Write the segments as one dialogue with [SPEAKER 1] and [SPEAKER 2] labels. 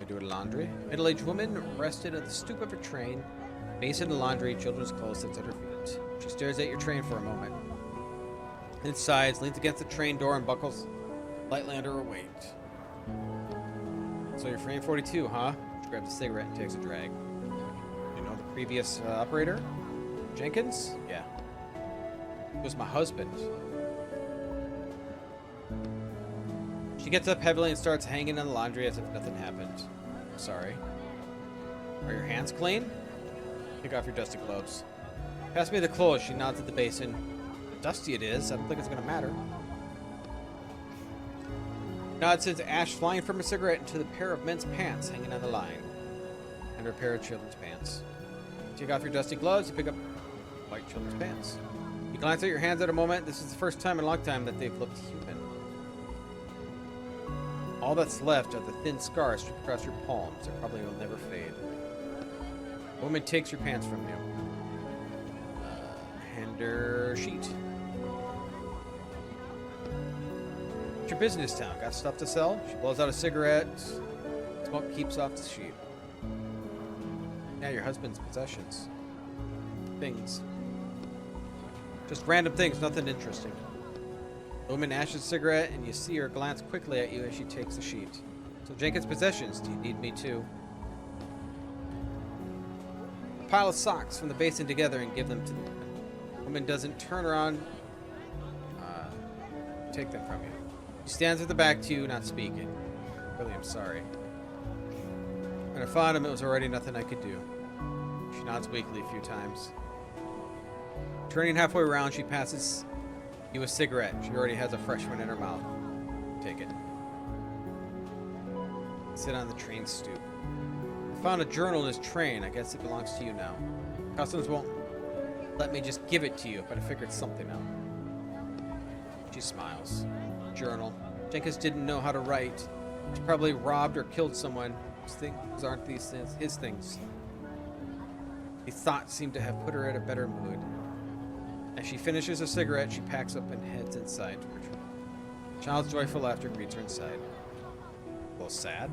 [SPEAKER 1] do her laundry. Middle-aged woman rested at the stoop of her train, basin of laundry, children's clothes sits at her feet. She stares at your train for a moment. Then sighs, leans against the train door, and buckles lightly under her weight. So you're frame 42, huh? She grabs a cigarette and takes a drag. You know the previous operator? Jenkins? Yeah. He was my husband. She gets up heavily and starts hanging in the laundry as if nothing happened. Sorry. Are your hands clean? Take off your dusty gloves. Pass me the clothes. She nods at the basin. How dusty it is. I don't think it's going to matter. Nod sends ash flying from her cigarette into the pair of men's pants hanging on the line. And her pair of children's pants. Take off your dusty gloves. You pick up white children's pants. You glance at your hands at a moment. This is the first time in a long time that they've looked human. All that's left are the thin scars streaked across your palms. They probably will never fade. The woman takes your pants from you. Hand her sheet. What's your business town? Got stuff to sell? She blows out a cigarette. Smoke keeps off the sheet. Yeah, your husband's possessions. Things. Just random things, nothing interesting. The woman ashes a cigarette, and you see her glance quickly at you as she takes the sheet. So Jenkins' possessions. Do you need me too? Pile of socks from the basin together and give them to the woman. The woman doesn't turn around. Take them from you. She stands at the back to you, not speaking. Really, I'm sorry. When I found him, it was already nothing I could do. She nods weakly a few times. Turning halfway around, she passes you a cigarette. She already has a fresh one in her mouth. Take it. Sit on the train stoop. I found a journal in his train. I guess it belongs to you now. Customs won't let me just give it to you, but I figured something out. She smiles. Journal. Jenkins didn't know how to write. She probably robbed or killed someone. His things aren't these things. His things. The thoughts seem to have put her in a better mood. As she finishes a cigarette, she packs up and heads inside. Child's joyful laughter greets her inside. A little sad.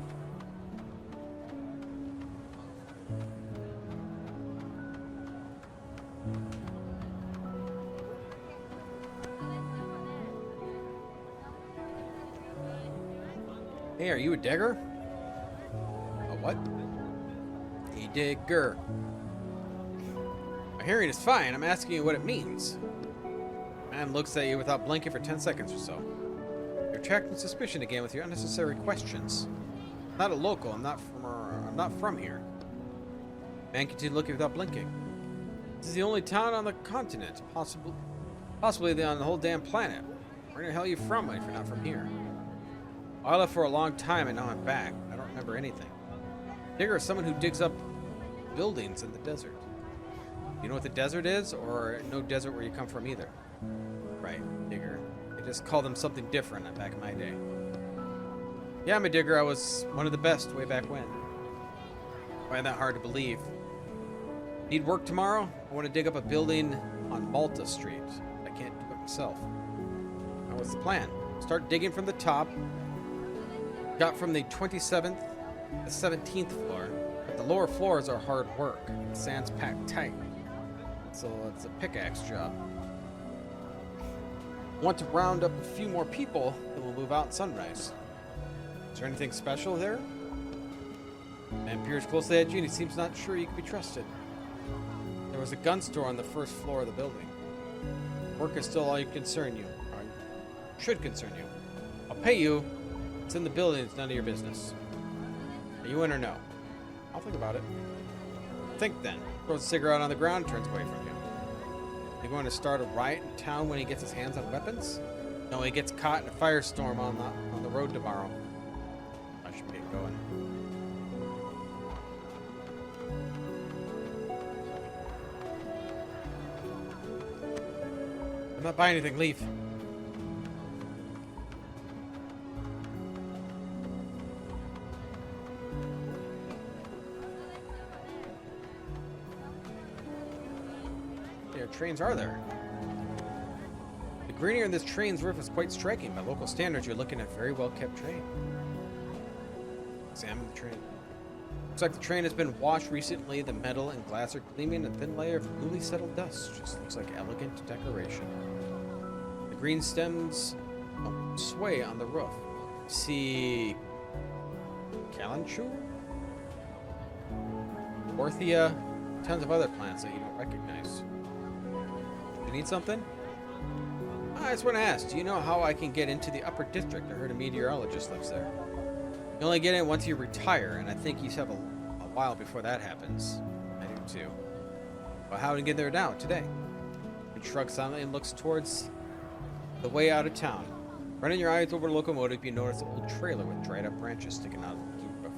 [SPEAKER 1] Hey, are you a digger? A what? A digger. My hearing is fine. I'm asking you what it means. Man looks at you without blinking for 10 seconds or so. You're attracting suspicion again with your unnecessary questions. I'm not a local. I'm not from here. Man continued looking without blinking. This is the only town on the continent, possibly on the whole damn planet. Where the hell are you from if you're not from here? I left for a long time and now I'm back. I don't remember anything. Digger is someone who digs up buildings in the desert. You know what the desert is? Or no desert where you come from either? Right, digger. They just call them something different back in my day. Yeah, I'm a digger. I was one of the best way back when. I find that hard to believe. Need work tomorrow? I want to dig up a building on Malta Street. I can't do it myself. Now what's the plan? Start digging from the top. Got from the 27th to the 17th floor, but the lower floors are hard work. The sand's packed tight, so it's a pickaxe job. Want to round up a few more people, then we'll move out at sunrise. Is there anything special there? Man peers closely at you, and he seems not sure you can be trusted. There was a gun store on the first floor of the building. Work is still all you concern you, or should concern you. I'll pay you. It's in the building. It's none of your business. Are you in or no? I'll think about it. Think then. Throws a cigarette on the ground and turns away from you. You going to start a riot in town when he gets his hands on weapons? No, he gets caught in a firestorm on the road tomorrow. I should get going. I'm not buying anything. Leave. Trains are there? The greenery in this train's roof is quite striking. By local standards, you're looking at a very well kept train. Examine the train. Looks like the train has been washed recently. The metal and glass are gleaming. A thin layer of newly settled dust just looks like elegant decoration. The green stems sway on the roof. See Calanchu? Orthia, tons of other plants that you don't recognize. You need something? I just want to ask, do you know how I can get into the upper district? I heard a meteorologist lives there. You only get in once you retire, and I think you have a while before that happens. I do too. But how to get there now, today? He shrugs silently and looks towards the way out of town. Running your eyes over the locomotive, you notice an old trailer with dried up branches sticking out of the roof.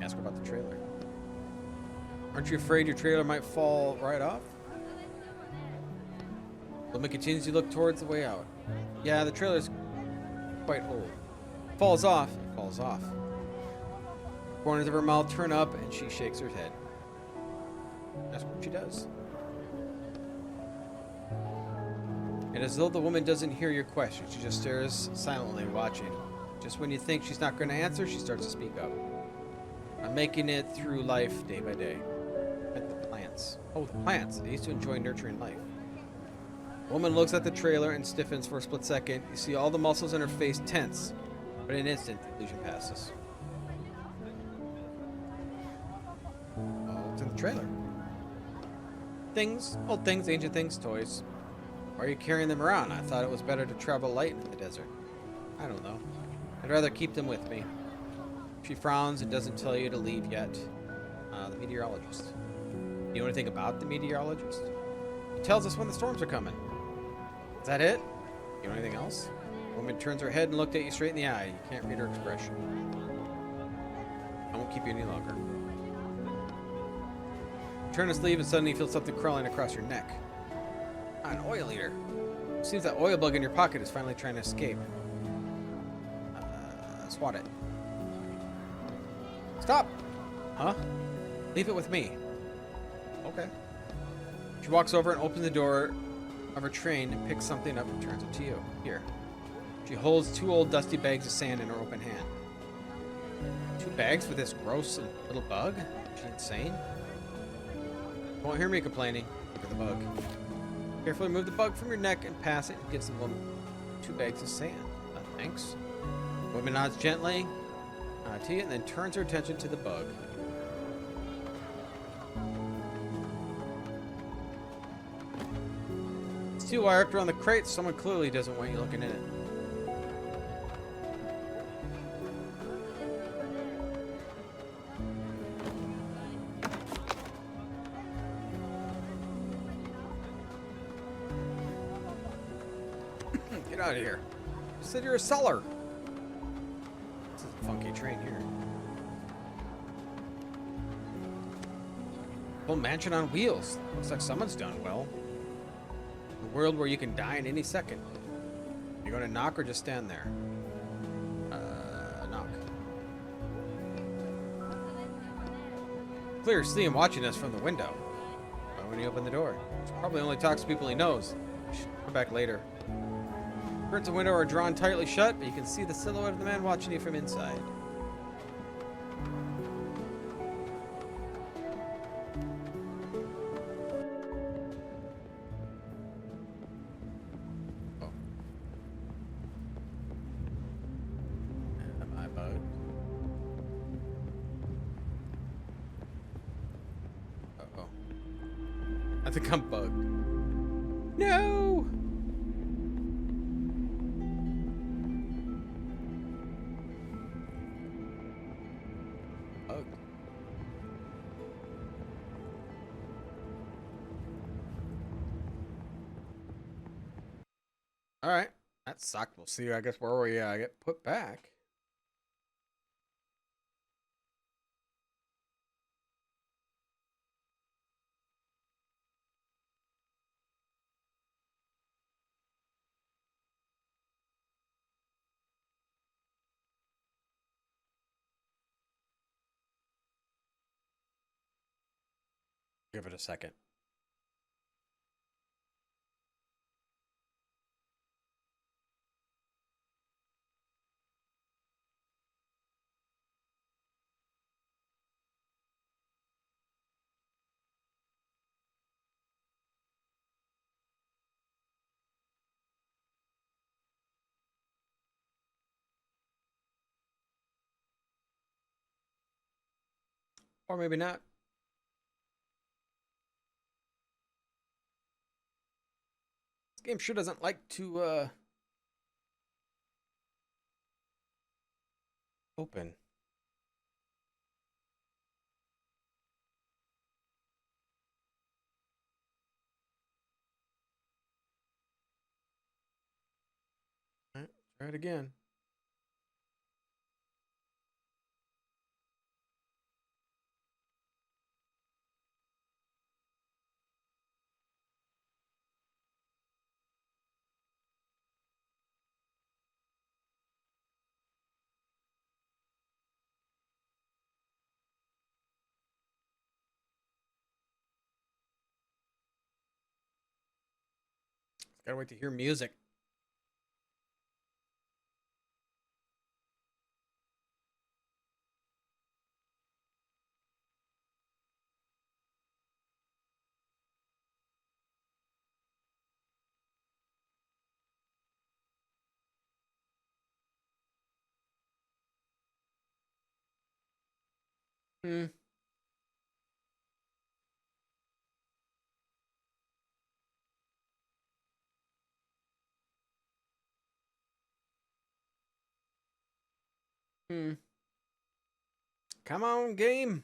[SPEAKER 1] Ask her about the trailer. Aren't you afraid your trailer might fall right off? Woman continues to look towards the way out. Yeah, the trailer's quite old. Falls off. It falls off. Corners of her mouth turn up and she shakes her head. That's what she does. And as though the woman doesn't hear your question, she just stares silently, watching. Just when you think she's not going to answer, she starts to speak up. I'm making it through life day by day. At the plants. Oh, the plants. They used to enjoy nurturing life. The woman looks at the trailer and stiffens for a split second. You see all the muscles in her face tense. But in an instant, the illusion passes. Oh, it's in the trailer. Things. Old things, ancient things, toys. Why are you carrying them around? I thought it was better to travel light in the desert. I don't know. I'd rather keep them with me. She frowns and doesn't tell you to leave yet. The meteorologist. You know anything about the meteorologist? He tells us when the storms are coming. Is that it? You know anything else? The woman turns her head and looked at you straight in the eye. You can't read her expression. I won't keep you any longer. You turn to sleeve and suddenly you feel something crawling across your neck. An oil eater. Seems that oil bug in your pocket is finally trying to escape. Swat it. Stop! Huh? Leave it with me. Okay. She walks over and opens the door of her train and picks something up and turns it to you. Here. She holds 2 old dusty bags of sand in her open hand. 2 bags for this gross little bug? Is she insane? You won't hear me complaining. Look at the bug. Carefully remove the bug from your neck and pass it and gives the woman 2 bags of sand. Thanks. The woman nods gently to you and then turns her attention to the bug. Steel wire wrapped around the crate. Someone clearly doesn't want you looking in it. Get out of here. You said you're a seller. This is a funky train here. Full mansion on wheels. Looks like someone's done well. A world where you can die in any second. You going to knock or just stand there? Knock. Clear see him watching us from the window. Why wouldn't he open the door? He probably only talks to people he knows. Come back later. Curtains and window are drawn tightly shut, but you can see the silhouette of the man watching you from inside. Oh. Am I bugged? Uh-oh. I think I'm bugged. No! All right, that sucked. We'll see. I guess where we get put back. Give it a second. Or maybe not. This game sure doesn't like to open. All right, try it again. Gotta wait to hear music. Hmm. Hmm. Come on, game.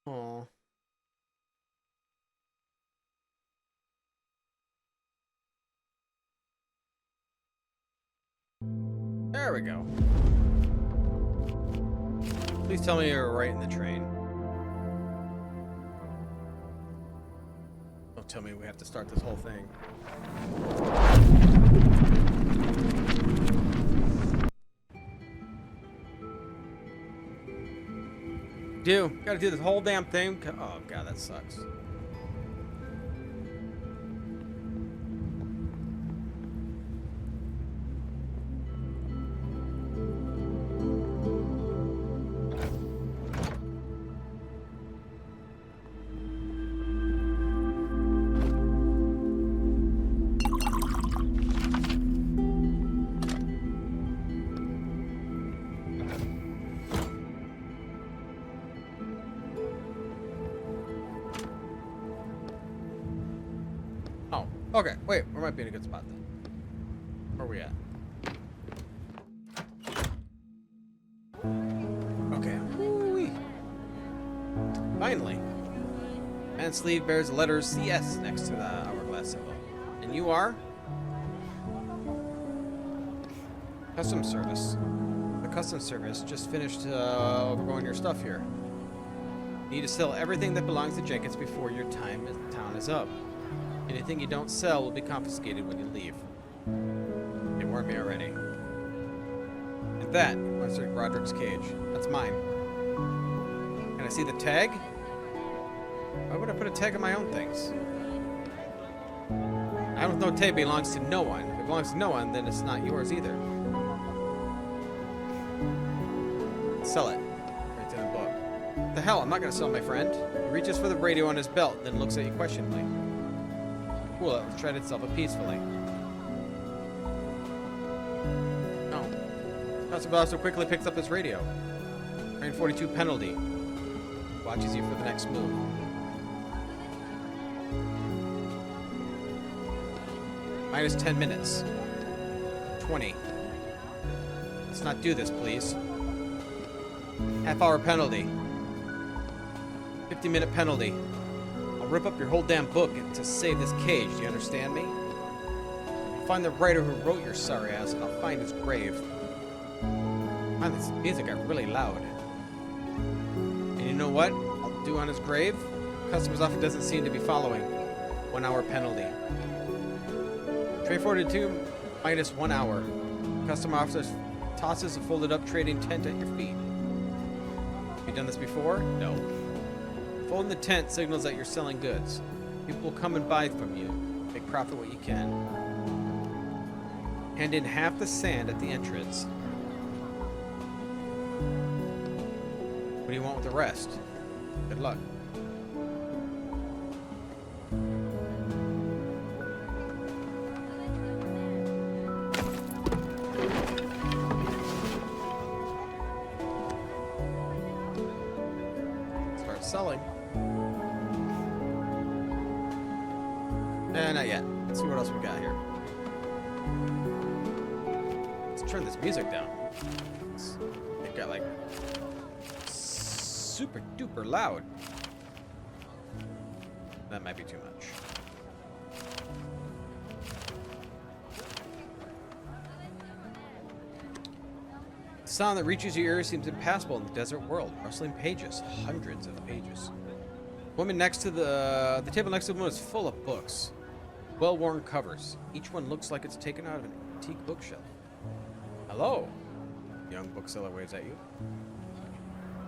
[SPEAKER 1] Oh. There we go. Please tell me you're right in the train. Don't tell me we have to start this whole thing. Gotta do this whole damn thing. Oh god, that sucks. Oh, okay. Wait, we might be in a good spot then. Where are we at? Okay. Woo-wee. Finally. Man's sleeve bears the letters CS next to the hourglass symbol. And you are? Customs service. The customs service just finished overgoing your stuff here. You need to sell everything that belongs to Jenkins before your time in town is up. Anything you don't sell will be confiscated when you leave. They warned me already. And that, Mr. Broderick's cage. That's mine. Can I see the tag? Why would I put a tag on my own things? I don't know, tag belongs to no one. If it belongs to no one, then it's not yours either. Sell it. Right to the book. What the hell? I'm not gonna sell my friend. He reaches for the radio on his belt, then looks at you questioningly. Cool, it was tried itself peacefully. Oh. Master Blaster quickly picks up his radio. Train 42 penalty. Watches you for the next move. Minus 10 minutes. 20. Let's not do this, please. Half-hour penalty. 50-minute penalty. I'll rip up your whole damn book to save this cage, do you understand me? I'll find the writer who wrote your sorry ass, and I'll find his grave. Man, this music got really loud. And you know what I'll do on his grave? Customs office doesn't seem to be following. 1 hour penalty. Train 42 minus 1 hour. Custom officer tosses a folded up trading tent at your feet. Have you done this before? No. Folding the tent signals that you're selling goods. People will come and buy from you. Make profit what you can. Hand in half the sand at the entrance. What do you want with the rest? Good luck. Start selling. Not yet. Let's see what else we got here. Let's turn this music down. It got like super duper loud. That might be too much. The sound that reaches your ears seems impassable in the desert world. Rustling pages, hundreds of pages. The woman next to the table next to the woman is full of books. Well-worn covers. Each one looks like it's taken out of an antique bookshelf. Hello. Young bookseller waves at you.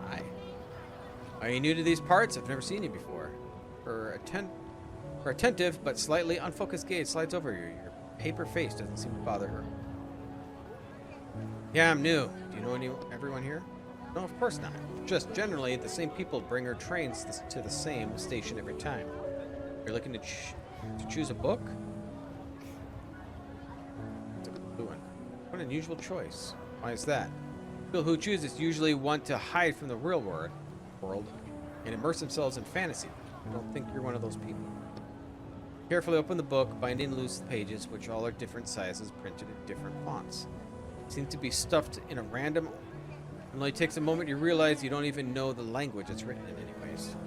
[SPEAKER 1] Hi. Are you new to these parts? I've never seen you before. Her attentive but slightly unfocused gaze slides over you. Your paper face doesn't seem to bother her. Yeah, I'm new. Do you know everyone here? No, of course not. Just generally, the same people bring her trains to the same station every time. You're looking to choose a book? It's a blue one. What an unusual choice. Why is that? People who choose this usually want to hide from the real world and immerse themselves in fantasy. I don't think you're one of those people. Carefully open the book, binding loose the pages, which all are different sizes, printed in different fonts. Seem to be stuffed in a random. It only takes a moment you realize you don't even know the language it's written in anyways.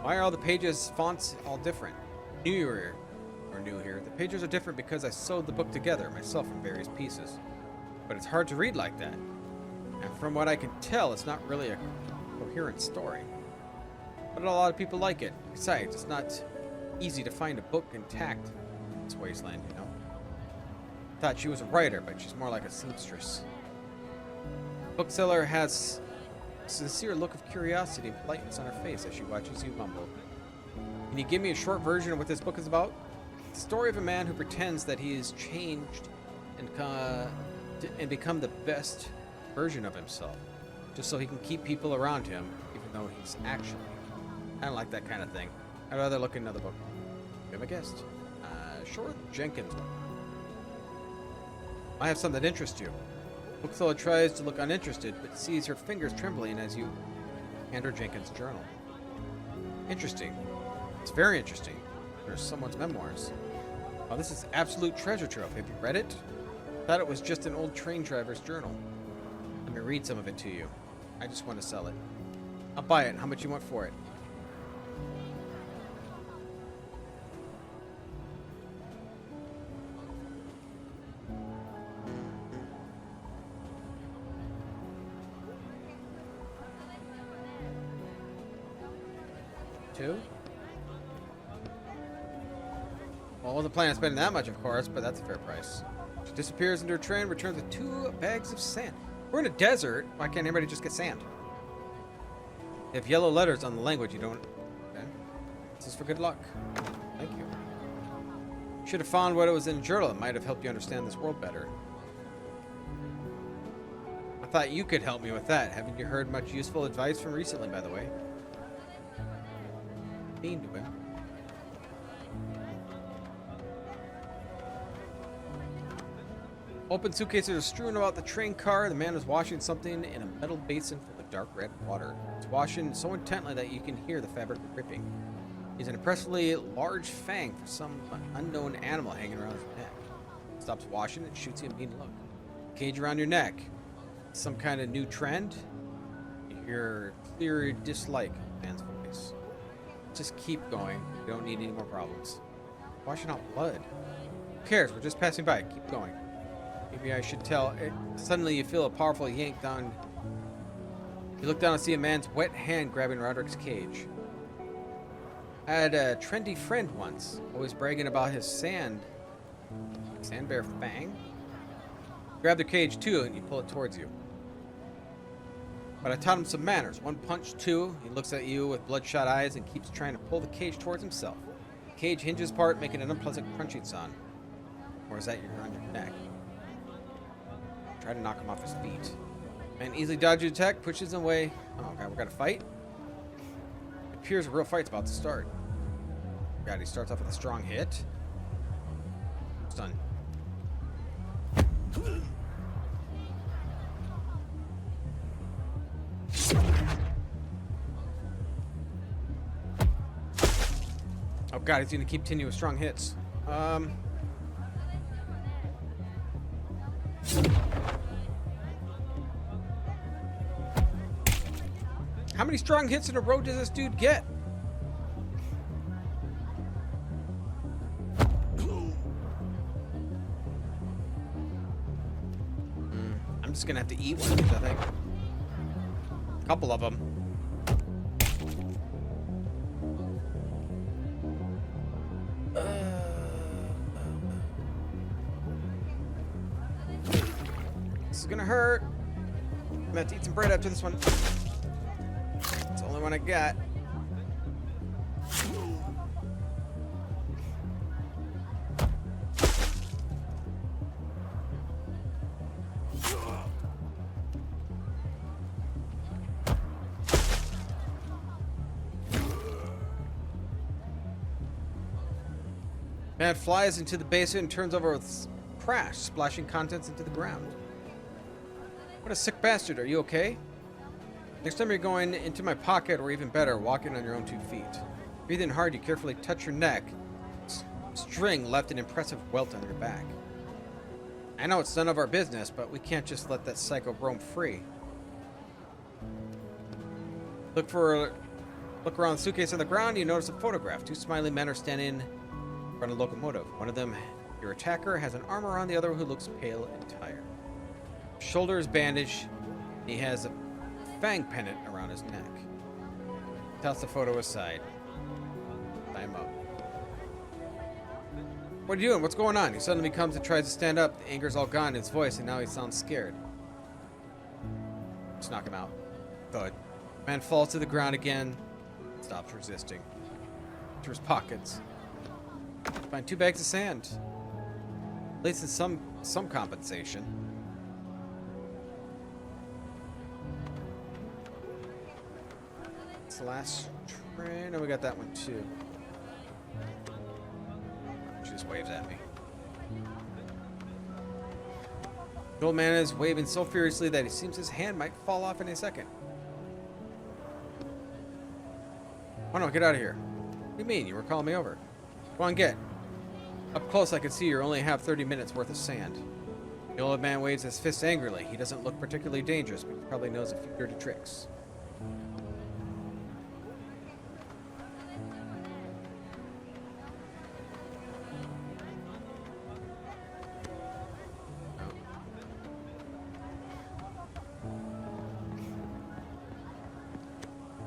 [SPEAKER 1] Why are all the pages fonts all different? New here. The pages are different because I sewed the book together myself in various pieces. But it's hard to read like that. And from what I can tell, it's not really a coherent story. But a lot of people like it. Besides, it's not easy to find a book intact in this wasteland, you know? Thought she was a writer, but she's more like a seamstress. Bookseller has a sincere look of curiosity and politeness on her face as she watches you mumble. Can you give me a short version of what this book is about? It's the story of a man who pretends that he is changed and become the best version of himself, just so he can keep people around him, even though he's actually. I don't like that kind of thing. I'd rather look at another book. You have a guest. Sure, Jenkins. I have something that interests you. Bookseller tries to look uninterested, but sees her fingers trembling as you hand her Jenkins' journal. Interesting. It's very interesting. There's someone's memoirs. Oh, this is absolute treasure trove. Have you read it? Thought it was just an old train driver's journal. Let me read some of it to you. I just want to sell it. I'll buy it. How much you want for it? $2? Well, I wasn't planning on spending that much, of course, but that's a fair price. She disappears into her train, returns with 2 bags of sand. We're in a desert. Why can't anybody just get sand? They have yellow letters on the language you don't. Okay. This is for good luck. Thank you. Should have found what it was in the journal. It might have helped you understand this world better. I thought you could help me with that. Haven't you heard much useful advice from recently, by the way? Mean to him. Open suitcases are strewn about the train car. The man is washing something in a metal basin full of dark red water. He's washing so intently that you can hear the fabric dripping. He's an impressively large fang for some unknown animal hanging around his neck. Stops washing and shoots you a mean look. Cage around your neck. Some kind of new trend? You hear clear dislike in the man's voice. Just keep going. You don't need any more problems. Washing out blood. Who cares? We're just passing by. Keep going. Maybe I should tell. Suddenly you feel a powerful yank down. You look down and see a man's wet hand grabbing Roderick's cage. I had a trendy friend once, always bragging about his sand bear fang. Grab the cage too, and you pull it towards you. But I taught him some manners. One punch, two. He looks at you with bloodshot eyes and keeps trying to pull the cage towards himself. The cage hinges apart, making an unpleasant crunching sound. Or is that on your neck? Try to knock him off his feet. Man easily dodges the attack, pushes him away. Oh god, we got to fight? It appears a real fight's about to start. God, he starts off with a strong hit. Stun. Oh god, he's gonna continue with strong hits. How many strong hits in a row does this dude get? I'm just gonna have to eat one of these, I think. A couple of them. This is gonna hurt. I'm gonna have to eat some bread after this one. It's the only one I got. Man flies into the basin and turns over with crash, splashing contents into the ground. What a sick bastard. Are you okay? Next time you're going into my pocket, or even better, walking on your own 2 feet. Breathing hard, you carefully touch your neck. String left an impressive welt on your back. I know it's none of our business, but we can't just let that psycho roam free. Look around the suitcase on the ground, you notice a photograph. 2 smiling men are standing in front of a locomotive. One of them, your attacker, has an arm around the other who looks pale and tired. Shoulder is bandaged. He has a fang pendant around his neck. Toss the photo aside. Tie him up. What are you doing? What's going on? He suddenly comes and tries to stand up. The anger's all gone in his voice, and now he sounds scared. Just knock him out. Thud. Man falls to the ground again. Stops resisting. To his pockets. Find 2 bags of sand. At least it's some compensation. It's the last train. Oh, we got that one too. She just waves at me. The old man is waving so furiously that it seems his hand might fall off in a second. Oh no, get out of here. What do you mean? You were calling me over. Go on, get. Up close, I can see you only have 30 minutes worth of sand. The old man waves his fist angrily. He doesn't look particularly dangerous, but he probably knows a few dirty tricks.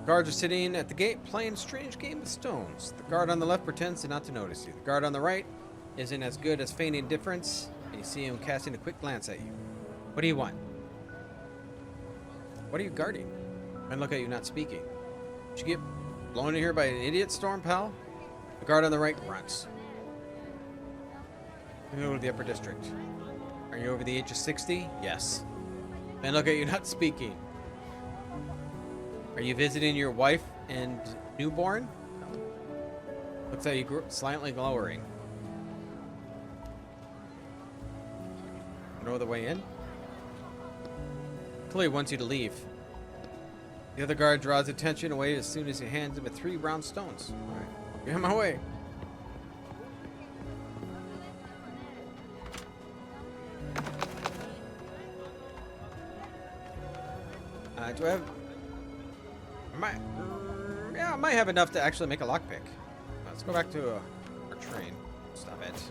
[SPEAKER 1] Guards are sitting at the gate playing a strange game of stones. The guard on the left pretends not to notice you. The guard on the right isn't as good as feigning indifference, and you see him casting a quick glance at you. What do you want? What are you guarding? Men look at you, not speaking. Did you get blown in here by an idiot storm, pal? The guard on the right grunts. You go to the upper district. Are you over the age of 60? Yes. Men look at you, not speaking. Are you visiting your wife and newborn? No. Looks like you slightly glowering. Know the way in? Clearly wants you to leave. The other guard draws attention away as soon as he hands him 3 round stones. Alright, get on my way. Do I have... I might have enough to actually make a lockpick. Let's go back to our train. Stop it.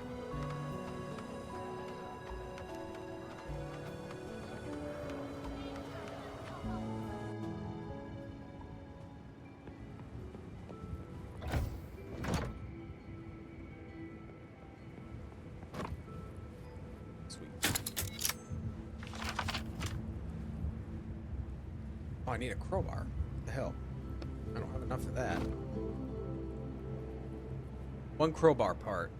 [SPEAKER 1] Oh, I need a crowbar. What the hell? I don't have enough of that. One crowbar part.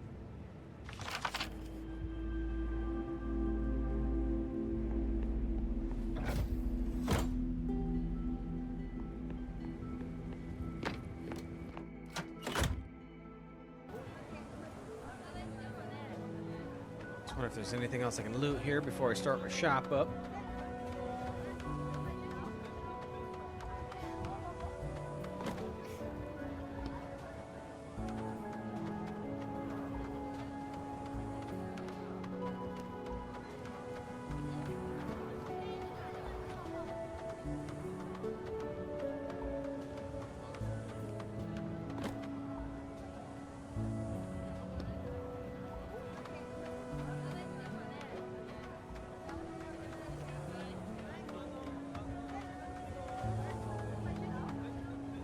[SPEAKER 1] Just wonder if there's anything else I can loot here before I start my shop up.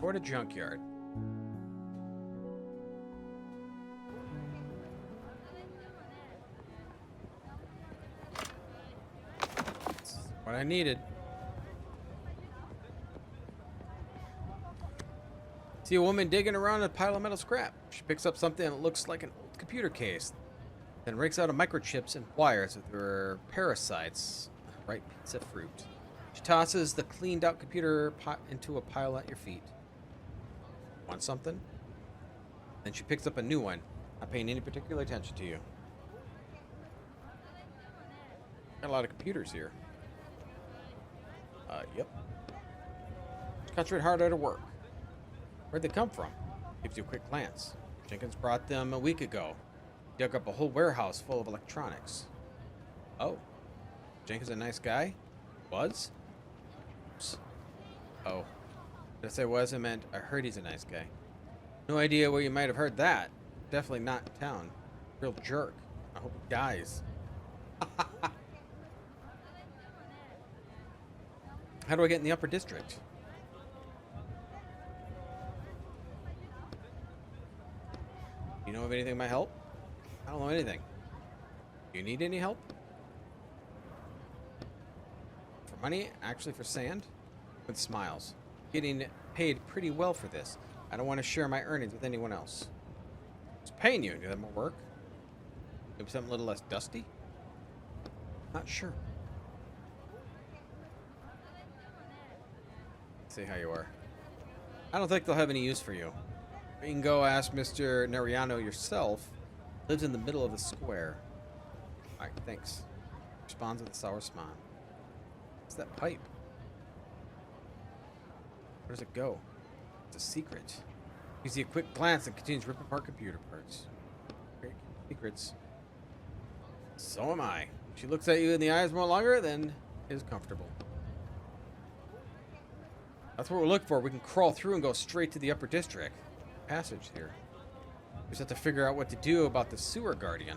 [SPEAKER 1] Or the junkyard. That's what I needed. See a woman digging around a pile of metal scrap. She picks up something that looks like an old computer case, then rakes out a microchips and wires with her parasites, ripe pizza fruit. She tosses the cleaned out computer into a pile at your feet. Want something? Then she picks up a new one, not paying any particular attention to you. Got a lot of computers here. Yep. Concentrate hard at her work. Where'd they come from? Gives you a quick glance. Jenkins brought them a week ago. Dug up a whole warehouse full of electronics. Oh. Jenkins a nice guy? Was? Oops. Oh. Did I say was? I meant I heard he's a nice guy. No idea where you might have heard that. Definitely not in town. Real jerk. I hope he dies. How do I get in the upper district? You know of anything that might help? I don't know anything. Do you need any help? For money? Actually for sand? With smiles. Getting paid pretty well for this. I don't want to share my earnings with anyone else. It's paying you. Do that more work? Maybe something a little less dusty? Not sure. Let's see how you are. I don't think they'll have any use for you. You can go ask Mr. Neriano yourself. Lives in the middle of the square. Alright, thanks. Responds with a sour smile. What's that pipe? Where does it go? It's a secret. You see a quick glance and continues ripping apart computer parts. Great secrets. So am I. She looks at you in the eyes more longer than is comfortable. That's what we're looking for. We can crawl through and go straight to the upper district. Passage here. We just have to figure out what to do about the sewer guardian.